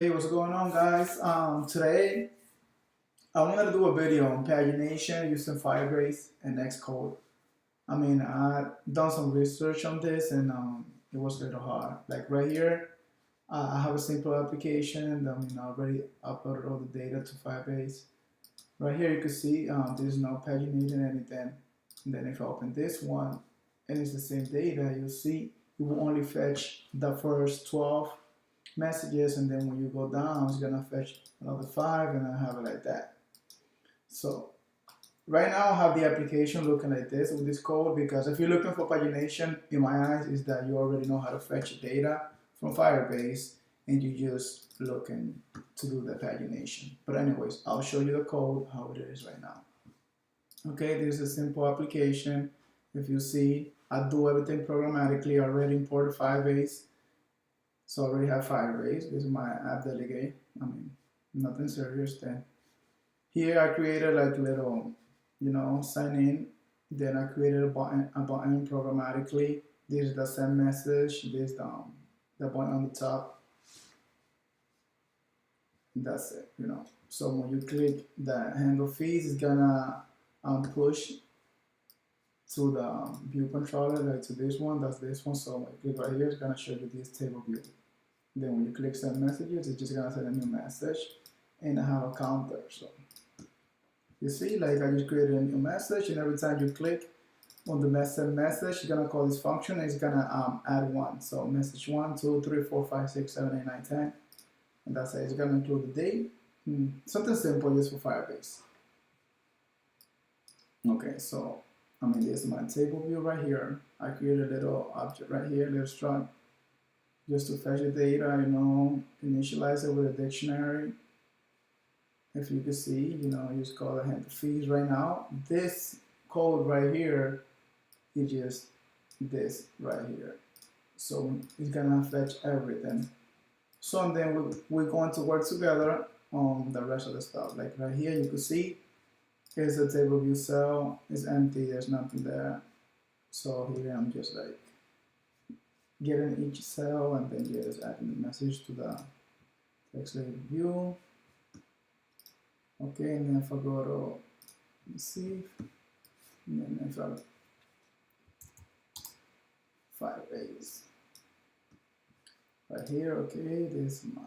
Hey, what's going on, guys? Today I wanted to do a video on pagination using firebase and Xcode. I've done some research on this and it was a little hard. Like right here, I have a simple application. I already uploaded all the data to firebase. Right here, you can see there's no paginating anything. And then if I open this one and it's the same data, you'll see it will only fetch the first 12 messages, and then when you go down, it's gonna fetch another 5, and I have it like that. So right now I have the application looking like this with this code, because if you're looking for pagination, in my eyes, is that you already know how to fetch data from Firebase and you just looking to do the pagination. But anyways, I'll show you the code how it is right now. Okay, this is a simple application. If you see, I do everything programmatically. I already imported Firebase, so I already have Firebase. This is my app delegate. Nothing serious then. Here I created like a little, sign in. Then I created a button programmatically. This is the send message. This the button on the top. And that's it. So when you click the handle feeds, it's gonna push to the view controller, like to this one. That's this one. So when you click right here, it's gonna show you this table view. Then when you click send messages, it's just gonna send a new message, and I have a counter. So you see, like I just created a new message, and every time you click on the message, you're gonna call this function, and it's gonna add one. So message 1, 2, 3, 4, 5, 6, 7, 8, 9, 10, and that's it. It's gonna include the date. Something simple just for Firebase. Okay, so this is my table view right here. I created a little object right here, little struct, just to fetch the data, initialize it with a dictionary. If you can see, you just call it handle feeds right now. This code right here is just this right here. So it's gonna fetch everything. So and then we're going to work together on the rest of the stuff. Like right here, you can see here's a table view cell. It's empty, there's nothing there. So here I'm just like getting each cell and then just adding the message to the text label view. Okay, and then if I go to receive, and then if I Firebase right here, okay, this is my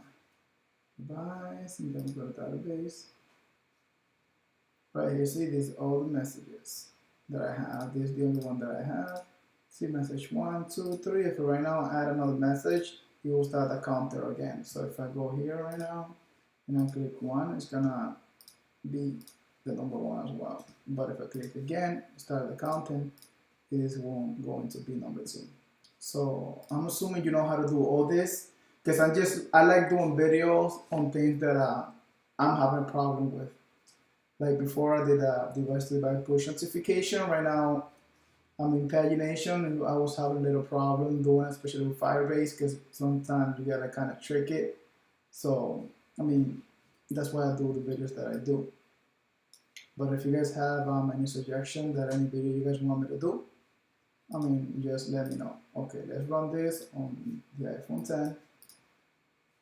device, and then we go to database. Right here, see, these are all the messages that I have. This is the only one that I have. See, message 1, 2, 3. If right now I add another message, it will start the counter again. So if I go here right now and I click 1, it's gonna be the number 1 as well. But if I click again, start the counting, it is going to be number 2. So I'm assuming you know how to do all this, because I like doing videos on things that I'm having a problem with. Like before I did a device-to-device push notification. Right now I'm in pagination, and I was having a little problem doing it, especially with Firebase, because sometimes you gotta kind of trick it. So that's why I do the videos that I do. But if you guys have any suggestion that any video you guys want me to do, just let me know. Okay, let's run this on the iPhone 10.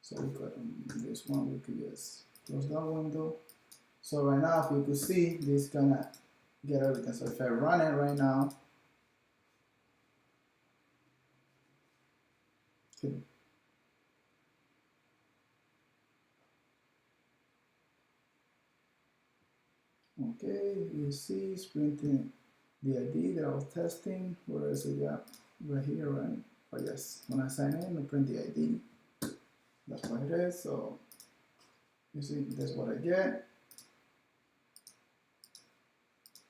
So we could, on this one, we could just close that window. So right now, if you could see, this is gonna get everything. So if I run it right now, okay, you see it's printing the ID that I was testing. Where is it? Yeah, right here, right? Oh yes, when I sign in, I print the ID. That's what it is. So you see, that's what I get.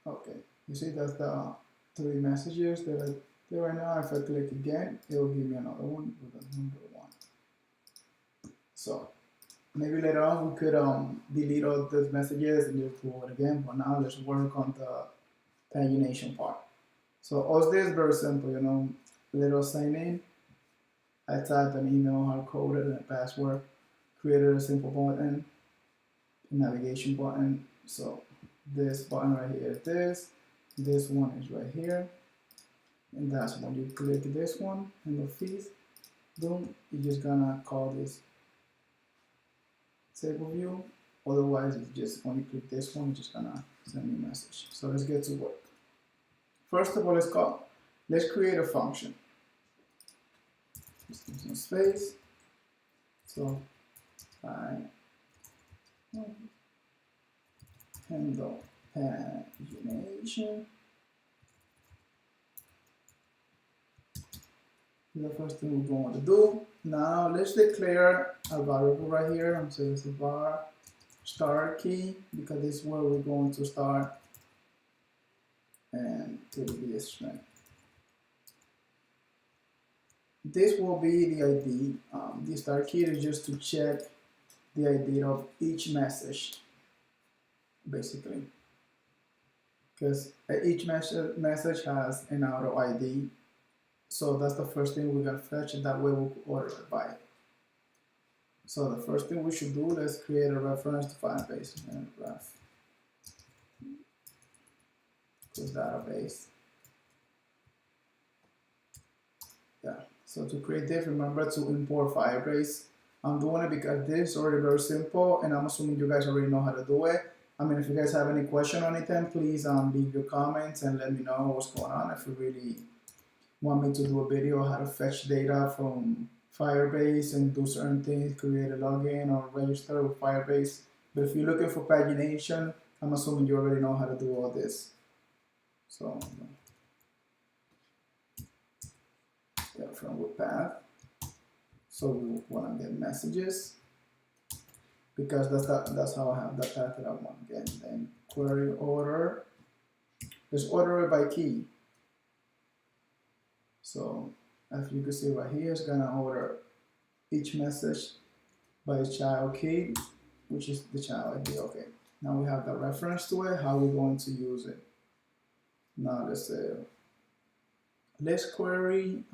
Okay, you see that's the 3 messages that I did right now. If I click again, it will give me another one with a number 1. So maybe later on we could delete all those messages and just do it again. But now let's work on the pagination part. So all this is very simple, little sign in. I type an email, hard coded, and a password. Created a simple button, a navigation button. So this button right here is this one is right here, and that's when you click this one and the feeds, boom, you're just gonna call this Tableview. Otherwise, it's just when you click this one, it's just gonna send me a message. So let's get to work. First of all, let's create a function. Just give some space. So I handle pagination. The first thing we're going to do. Now let's declare a variable right here. I'm saying it's a var start key because this is where we're going to start, and it will be a string. This will be the ID. The start key is just to check the ID of each message, basically, because each message has an auto ID. So that's the first thing we're gonna fetch, and that way we'll order it by. So the first thing we should do, let's create a reference to firebase and ref to database. Yeah. So to create this, remember to import firebase. I'm doing it because this is already very simple, and I'm assuming you guys already know how to do it. I mean, if you guys have any question on anything, please leave your comments and let me know what's going on. If you really want me to do a video how to fetch data from Firebase and do certain things, create a login or register with Firebase. But if you're looking for pagination, I'm assuming you already know how to do all this. So yeah, from with path. So we want to get messages because that's how I have the path that I want to get. And then query order. Let's order it by key. So as you can see right here, it's gonna order each message by its child key, which is the child ID. Okay, now we have the reference to it. How we're going to use it? Now let's query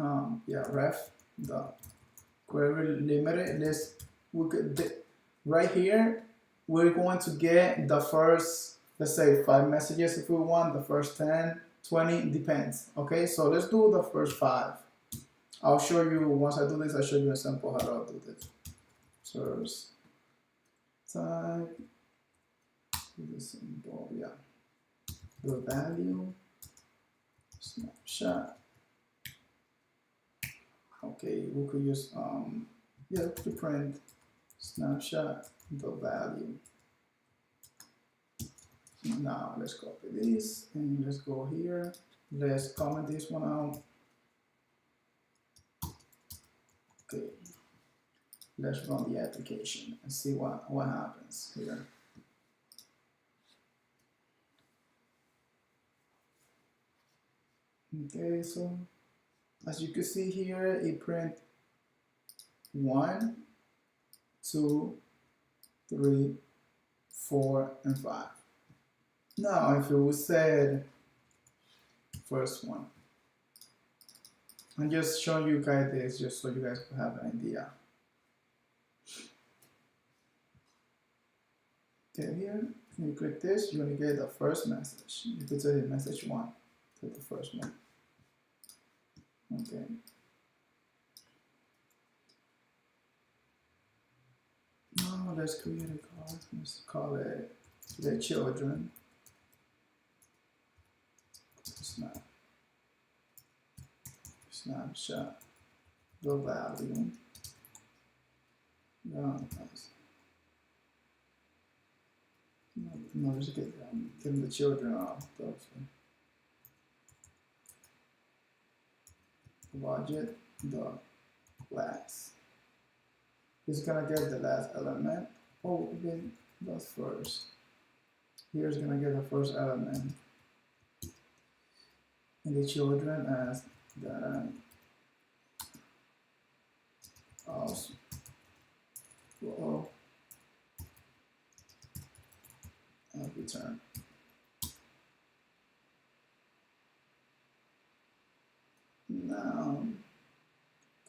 ref the query limited. Right here we're going to get the first, let's say 5 messages if we want, the first 10, 20, depends. Okay, so let's do the first 5. I'll show you, once I do this, I'll show you a sample how to do this. Source type, this symbol, yeah. The value, snapshot. Okay, we could use, to print snapshot, the value. Now let's copy this and let's go here. Let's comment this one out. Okay, let's run the application and see what happens here. Okay, so as you can see here, it print 1, 2, 3, 4, and 5. Now, if we said first one, I'm just showing you guys this just so you guys can have an idea. Okay, here, when you click this, you're going to get the first message. You could say message 1, take the first one. Okay. Now let's create a call. Let's call it the children. Snapshot the value. No, let's get the children off. Budget the class. It's gonna get the last element. Oh, okay, that's first. Here's gonna get the first element. And the children as the also return. Now,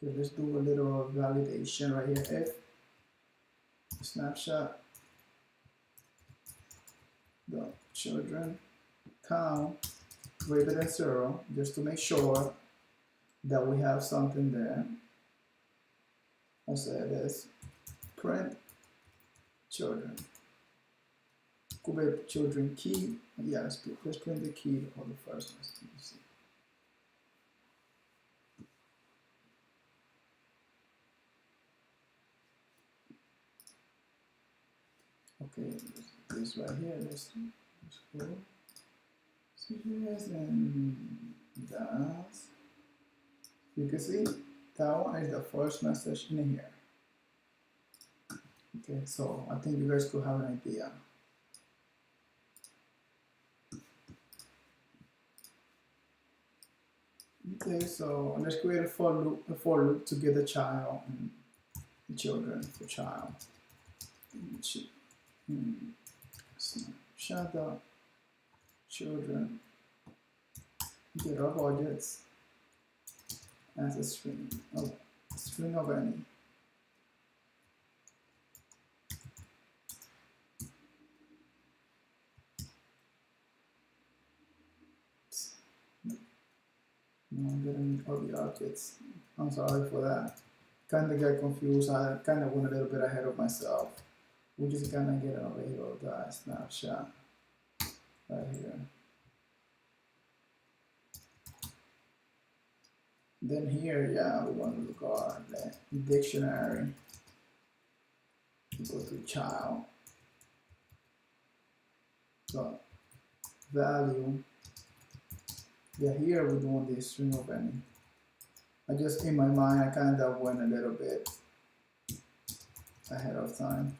okay, let's do a little validation right here. If snapshot the children count greater than 0, just to make sure that we have something there. I say this, print children. Could be children key. Yeah, let's print the key for the first message. Okay, this right here, let's go. Yes, and that's, you can see that one is the first message in here. Okay, so I think you guys could have an idea. Okay, so let's create a for loop to get the child and the children for child. Snapshot the children, get our objects as a string of any. No, I'm getting all the objects. I'm sorry for that. Kind of get confused. I kind of went a little bit ahead of myself. We just kind of get over here of the snapshot right here. Then here, yeah, we want to look at the dictionary. Go to child. So value. Yeah, here we're doing the string of any. I just, in my mind, I kind of went a little bit ahead of time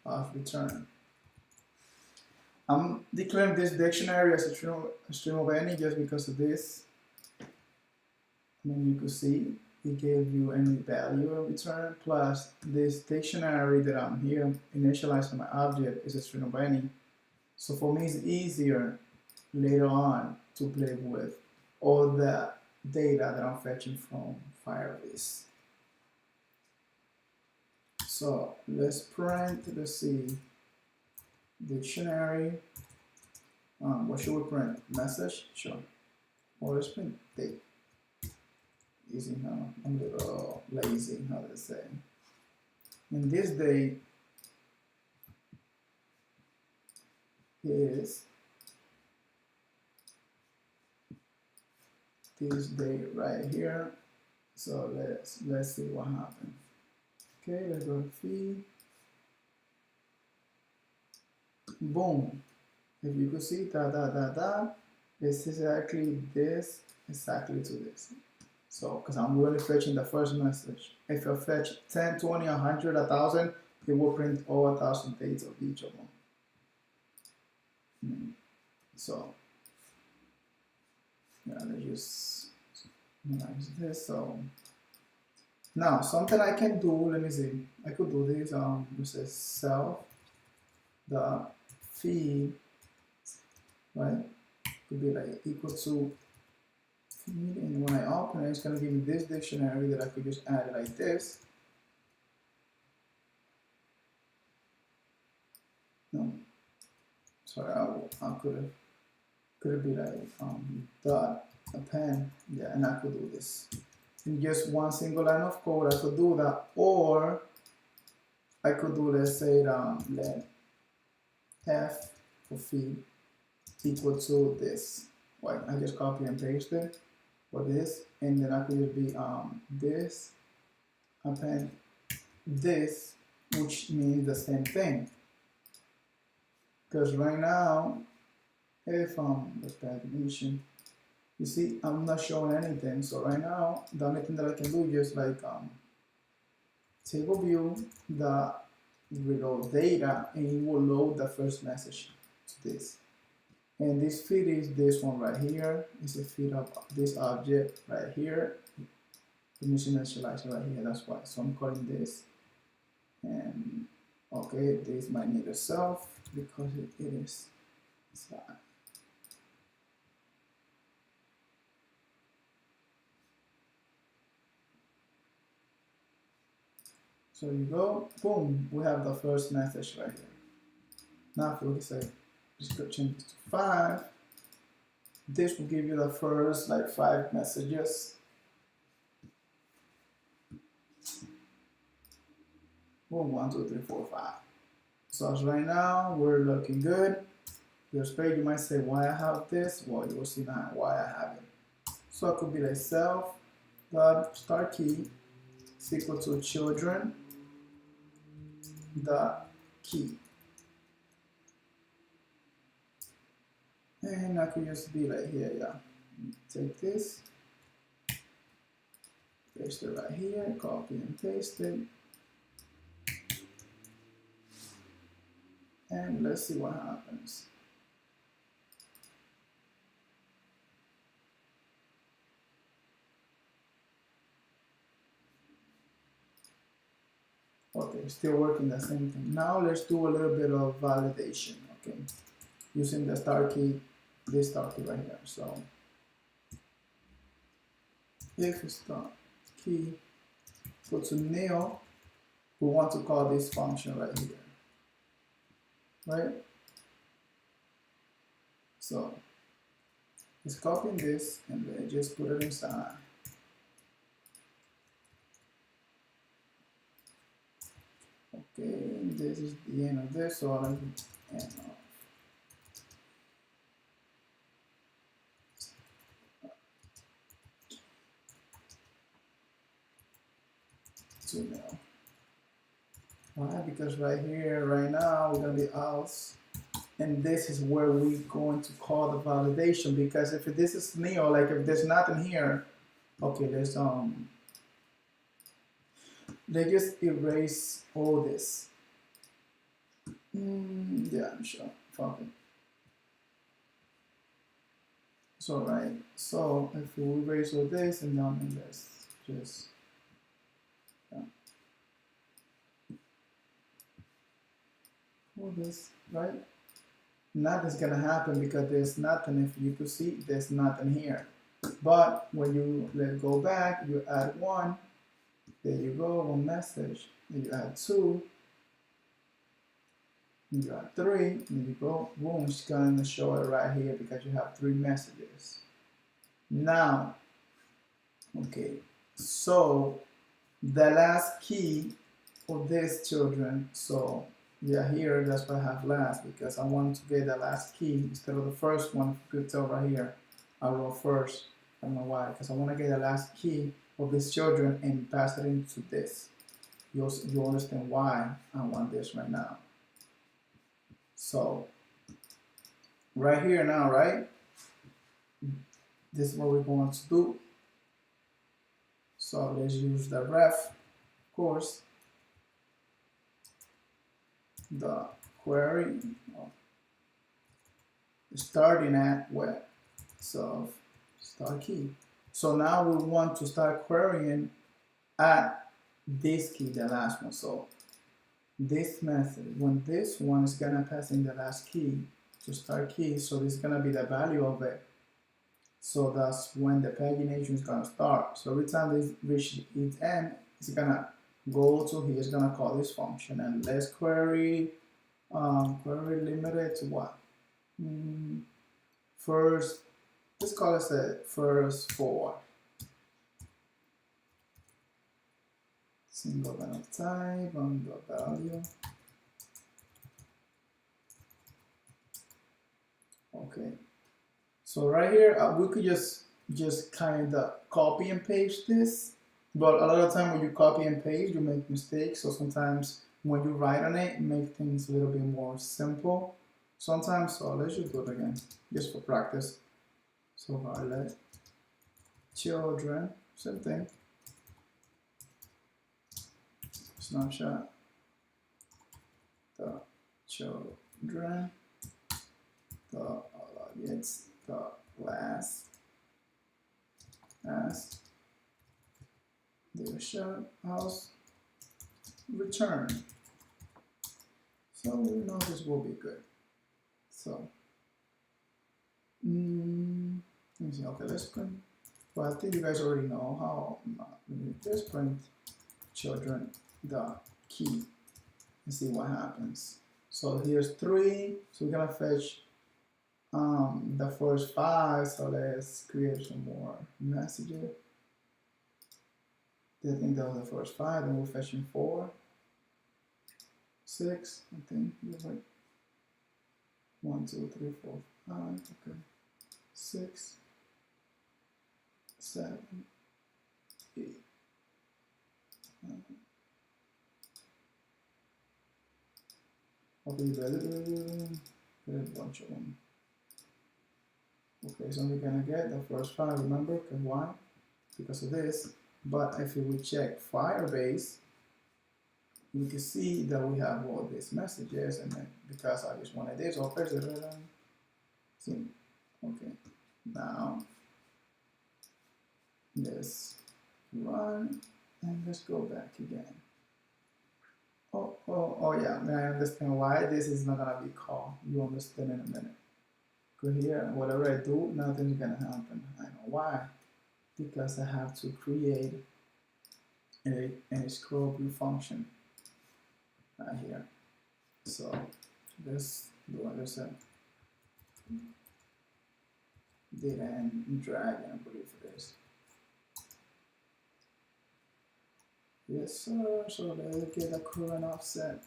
of return. I'm declaring this dictionary as a string of any just because of this. I mean, you could see it gave you any value in return, plus this dictionary that I'm here initializing my object is a string of any. So for me, it's easier later on to play with all the data that I'm fetching from Firebase. So let's print, let's see, dictionary. What should we print? Message? Sure. Or let's print date. Easy, huh? I'm a little lazy, how to say. And this date is this date right here. So let's see what happens. Okay, let's go to feed. Boom. If you could see it's exactly this, exactly to this. So, because I'm really fetching the first message. If I fetch 10, 20, 100, 1,000, it will print all 1,000 dates of each of them. So, yeah, let's just minimize this. So, now something I can do, let me see. I could do this, this is self, the feed, right? Could be like equal to feed, and when I open it, it's going to give me this dictionary that I could just add it like this. No, sorry, I could have be like dot append, yeah, and I could do this in just one single line of code. I could do that, or I could do, let's say, let f for feed equal to this. Right, I just copy and paste it for this, and then I could just be this append this, which means the same thing. Because right now, if the pagination, you see, I'm not showing anything. So right now, the only thing that I can do is just like Tableview the reload data, and it will load the first message to this. And this feed is this one right here. It's a feed of this object right here. Permission initializer right here. That's why. So I'm calling this. And okay, this might need a self because it is slide. So you go, boom, we have the first message right here. Now if we say, just go change this to 5, this will give you the first like 5 messages. Boom, 1, 2, 3, 4, 5. So as right now, we're looking good. Your space, you might say, why I have this? Well, you will see now why I have it. So it could be like self dot start key is equal to children dot key. And I could just be like here, yeah. Take this, paste it right here, copy and paste it. And let's see what happens. Okay, still working the same thing. Now let's do a little bit of validation, okay? Using the star key, this star key right here. So if star key go to nil, we want to call this function right here, right? So let's copy this and then just put it inside. Okay, this is the end of this, so I'll end of. To nil. Why? Because right here, right now, we're gonna be else, and this is where we're going to call the validation. Because if this is nil, like if there's nothing here, okay, let's just erase all this. Yeah, I'm sure. Fuck it. So right, so if we erase all this and then let's just all this, right? Nothing's gonna happen because there's nothing. If you could see, there's nothing here. But when you let go back, you add one. There you go, one message. Then you add two. You got three. And you go, boom, it's gonna show it right here because you have three messages. Now, okay, so the last key for this children, so yeah, here that's why I have last because I want to get the last key instead of the first one. If you could tell right here, I wrote first. I don't know why, because I want to get the last key of this children and pass it into this. You understand why I want this right now. So right here now, right? This is what we're going to do. So let's use the ref, of course, the query, starting at what? So start key. So now we want to start querying at this key, the last one. So this method, when this one is gonna pass in the last key to start key, so this is gonna be the value of it. So that's when the pagination is gonna start. So every time this reaches its end, it's gonna go to here. It's gonna call this function, and let's query limited to what? First, let's call it a first 4. Single line of type on the value. Okay. So right here, we could just kind of copy and paste this, but a lot of time when you copy and paste, you make mistakes. So sometimes when you write on it, make things a little bit more simple. Sometimes, so let's just do it again, just for practice. So Violet, children, same thing. Snapshot, the children, the audience, the last, as the show house return. So we know this will be good. So let me see. Okay, let's print. Well, I think you guys already know how. Let me just print children the key and see what happens. So here's 3. So we're gonna fetch the first 5. So let's create some more messages. I think that was the first 5. Then we're fetching 4. 6, I think. You're like 1, 2, 3, 4, 5. Okay. 6, 7, 8. I'll be ready to get a bunch of them. Okay, so we're gonna get the first 5, remember, because why? Because of this. But if we check Firebase, you can see that we have all these messages, and then because I just wanted this, see, okay, now let's run and let's go back again. Oh yeah, I understand why this is not gonna be called. You understand in a minute. Go here, whatever I do, nothing's gonna happen. I know why. Because I have to create a scroll view function right here. So let's do understand. Data and drag and put it for this. Yes, sir. So let's get a current offset.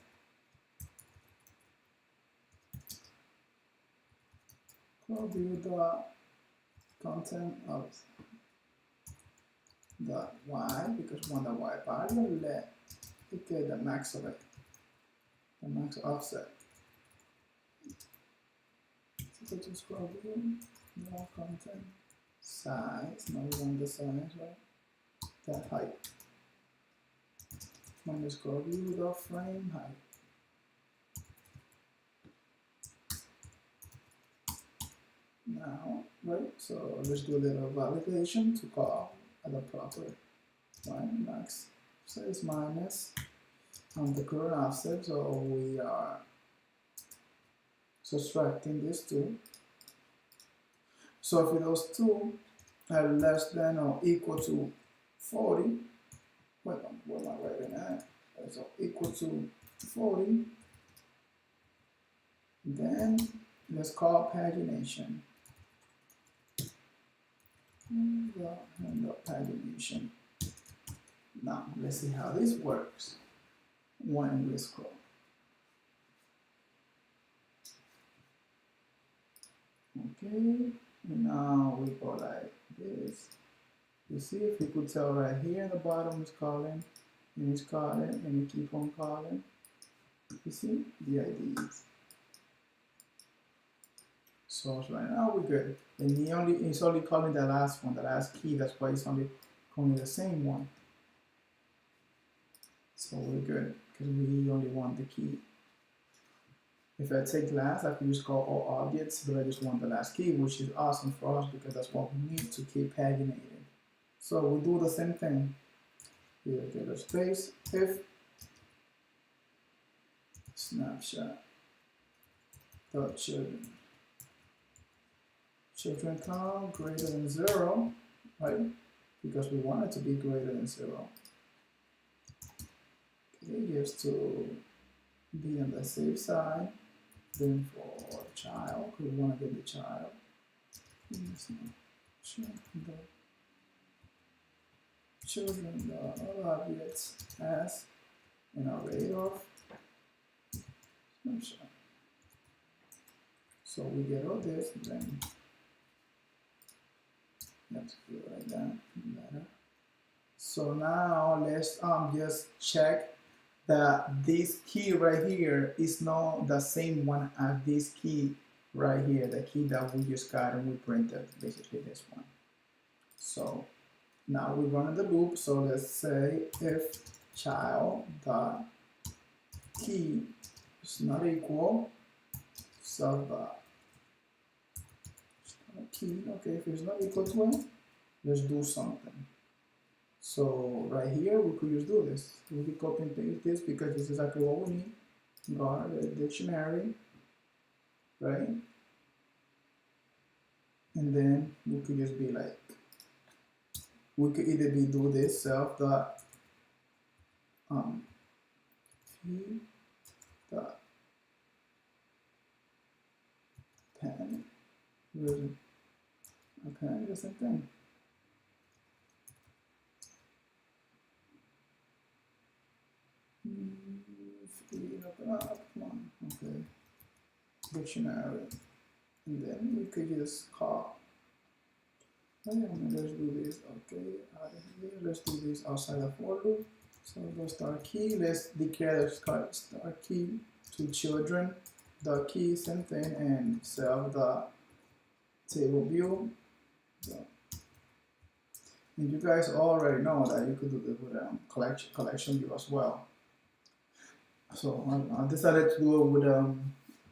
View the content of the y, because we want the y value, let it get the max of it, the max offset. So go to scroll view, more content, size, now we want the size, right? The height. Minus scroll view, the frame height. Now, right, so let's do a little validation to call the proper right max size minus the current offset, so we are subtracting these two. So if those two are less than or equal to 40, what am I writing at? So equal to 40, then let's call pagination. And the pagination. Now let's see how this works when we scroll. Okay, now we go like this. You see, if you could tell right here in the bottom is calling, and it's calling, and you keep on calling. You see the IDs. So right now we're good. And it's only calling the last one, the last key. That's why it's only calling the same one. So we're good because we only want the key. If I take last, I can just call all objects, but I just want the last key, which is awesome for us because that's what we need to keep paginating. So we do the same thing. Here, get a space, if snapshot dot children count greater than 0, right? Because we want it to be greater than 0. Okay, just to be on the safe side. Then for child, we want to get the child. Children, the objects as an array of snapshot. So we get all this, then let's do it like that. Better. So now let's just check that this key right here is not the same one as this key right here, the key that we just got and we printed, basically this one. So now we run the loop. So let's say if child dot key is not equal sub key. Okay, if it's not equal to 1, let's do something. So right here we could just do this. We could copy and paste this because this is exactly what we need. Go to the dictionary, right? And then we could just be like, we could either be do this self dot p dot pen. Okay, the same thing. come on, okay, dictionary, and then we could just call. Oh, yeah, let's do this, okay, out of here, let's do this outside of for loop. So go start key, let's declare the start key to children, the key, same thing, and save the table view. So, and you guys already know that you could do this with collection view as well. So I decided to do it with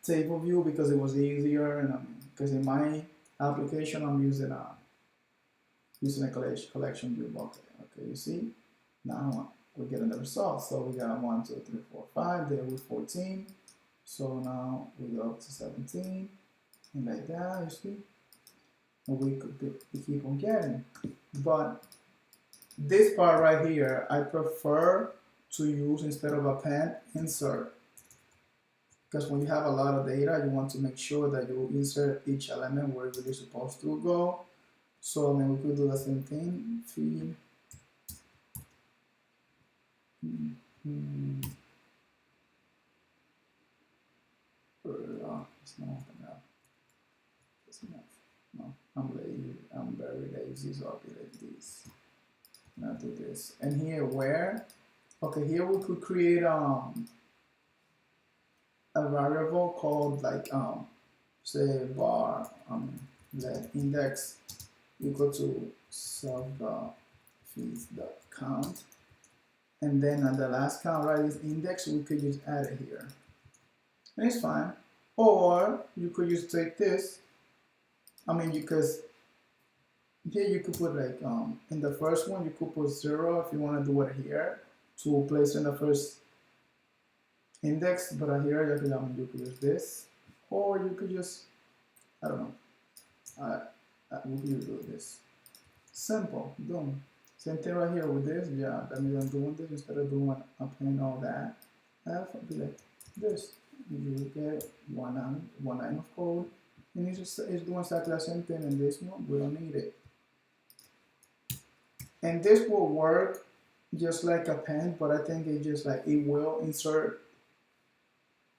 table view because it was easier, and because in my application I'm using a collection view. Okay, you see now we're getting the results. So we got 1, 2, 3, 4, 5. There with 14. So now we go up to 17, and like that, you see. And we keep on getting. But this part right here, I prefer to use instead of append, insert. Because when you have a lot of data, you want to make sure that you insert each element where it's really supposed to go. So then we could do the same thing. Feed. It's not enough. It's enough. No, I'm lazy. I'm very lazy, so I'll be like this. Now do this. And here, where? Okay, here we could create a variable called like say var let index equal to sub feeds the count, and then on the last count, right, is index. We could just add it here, and it's fine. Or you could just take this. Because here you could put like in the first one you could put 0 if you want to do it here to place in the first index, but here you could use this, or you could just, I don't know, we could do this. Simple, boom. Same thing right here with this. Yeah, I'm doing this instead of doing append all that. I'll be like this. You get one line of code, and it's doing exactly the same thing. In this one, we don't need it. And this will work just like append, but I think it just like it will insert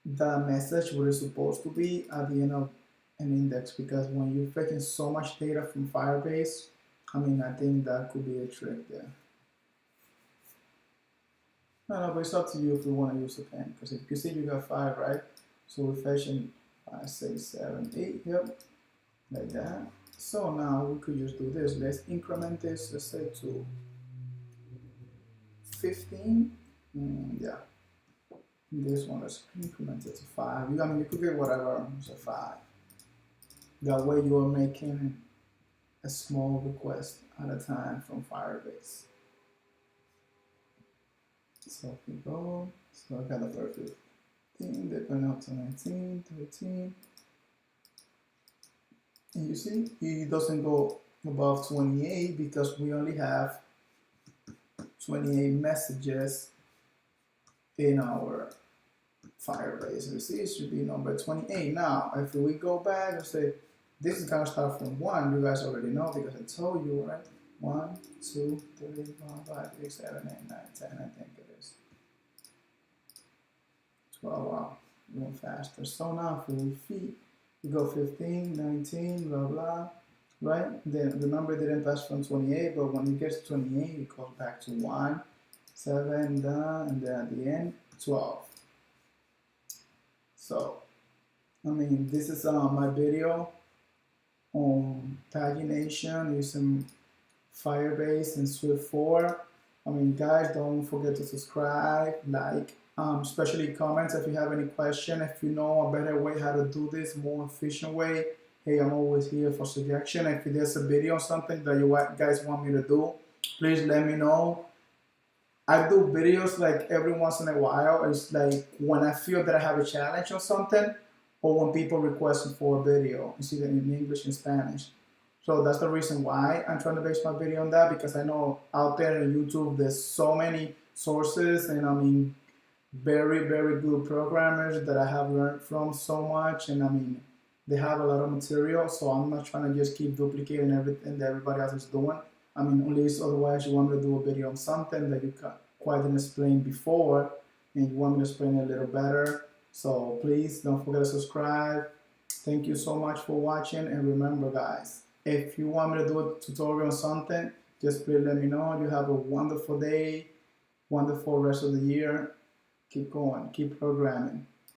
the message where it's supposed to be at the end of an index, because when you're fetching so much data from Firebase, I think that could be a trick there. No, but it's up to you if you want to use append, because if you see you got 5, right? So we're fetching 5, 6, 7, 8, yep, like that. So now we could just do this. Let's increment this, let's say to 15. Yeah. This one, let's increment it to 5. You could get whatever, so 5. That way you are making a small request at a time from Firebase. So if we go, so I got the first 15, they went up to 19, 13. And you see, it doesn't go above 28 because we only have 28 messages in our Firebase. You see, it should be number 28. Now, if we go back and say, this is going to start from 1, you guys already know because I told you, right? 1, 2, 3, 4, 5, 6, 7, 8, 9, 10, I think it is. 12, wow, going faster. So now if we feed, we go 15, 19, blah, blah, right? Then the number didn't pass from 28, but when it gets to 28, it goes back to 1, 7, done, and then at the end, 12. So, this is my video on pagination using Firebase and Swift 4. Guys, don't forget to subscribe, like, especially comments if you have any question. If you know a better way how to do this, more efficient way, hey, I'm always here for suggestion. If there's a video or something that you guys want me to do, please let me know. I do videos like every once in a while. It's like when I feel that I have a challenge or something, or when people request for a video. It's either in English and Spanish. So that's the reason why I'm trying to base my video on that, because I know out there on YouTube there's so many sources, and very, very good programmers that I have learned from so much, and they have a lot of material, so I'm not trying to just keep duplicating everything that everybody else is doing. Unless otherwise you want me to do a video on something that you quite didn't explain before, and you want me to explain it a little better. So please don't forget to subscribe. Thank you so much for watching, and remember guys, if you want me to do a tutorial on something, just please let me know. You have a wonderful day, wonderful rest of the year. Keep going, keep programming.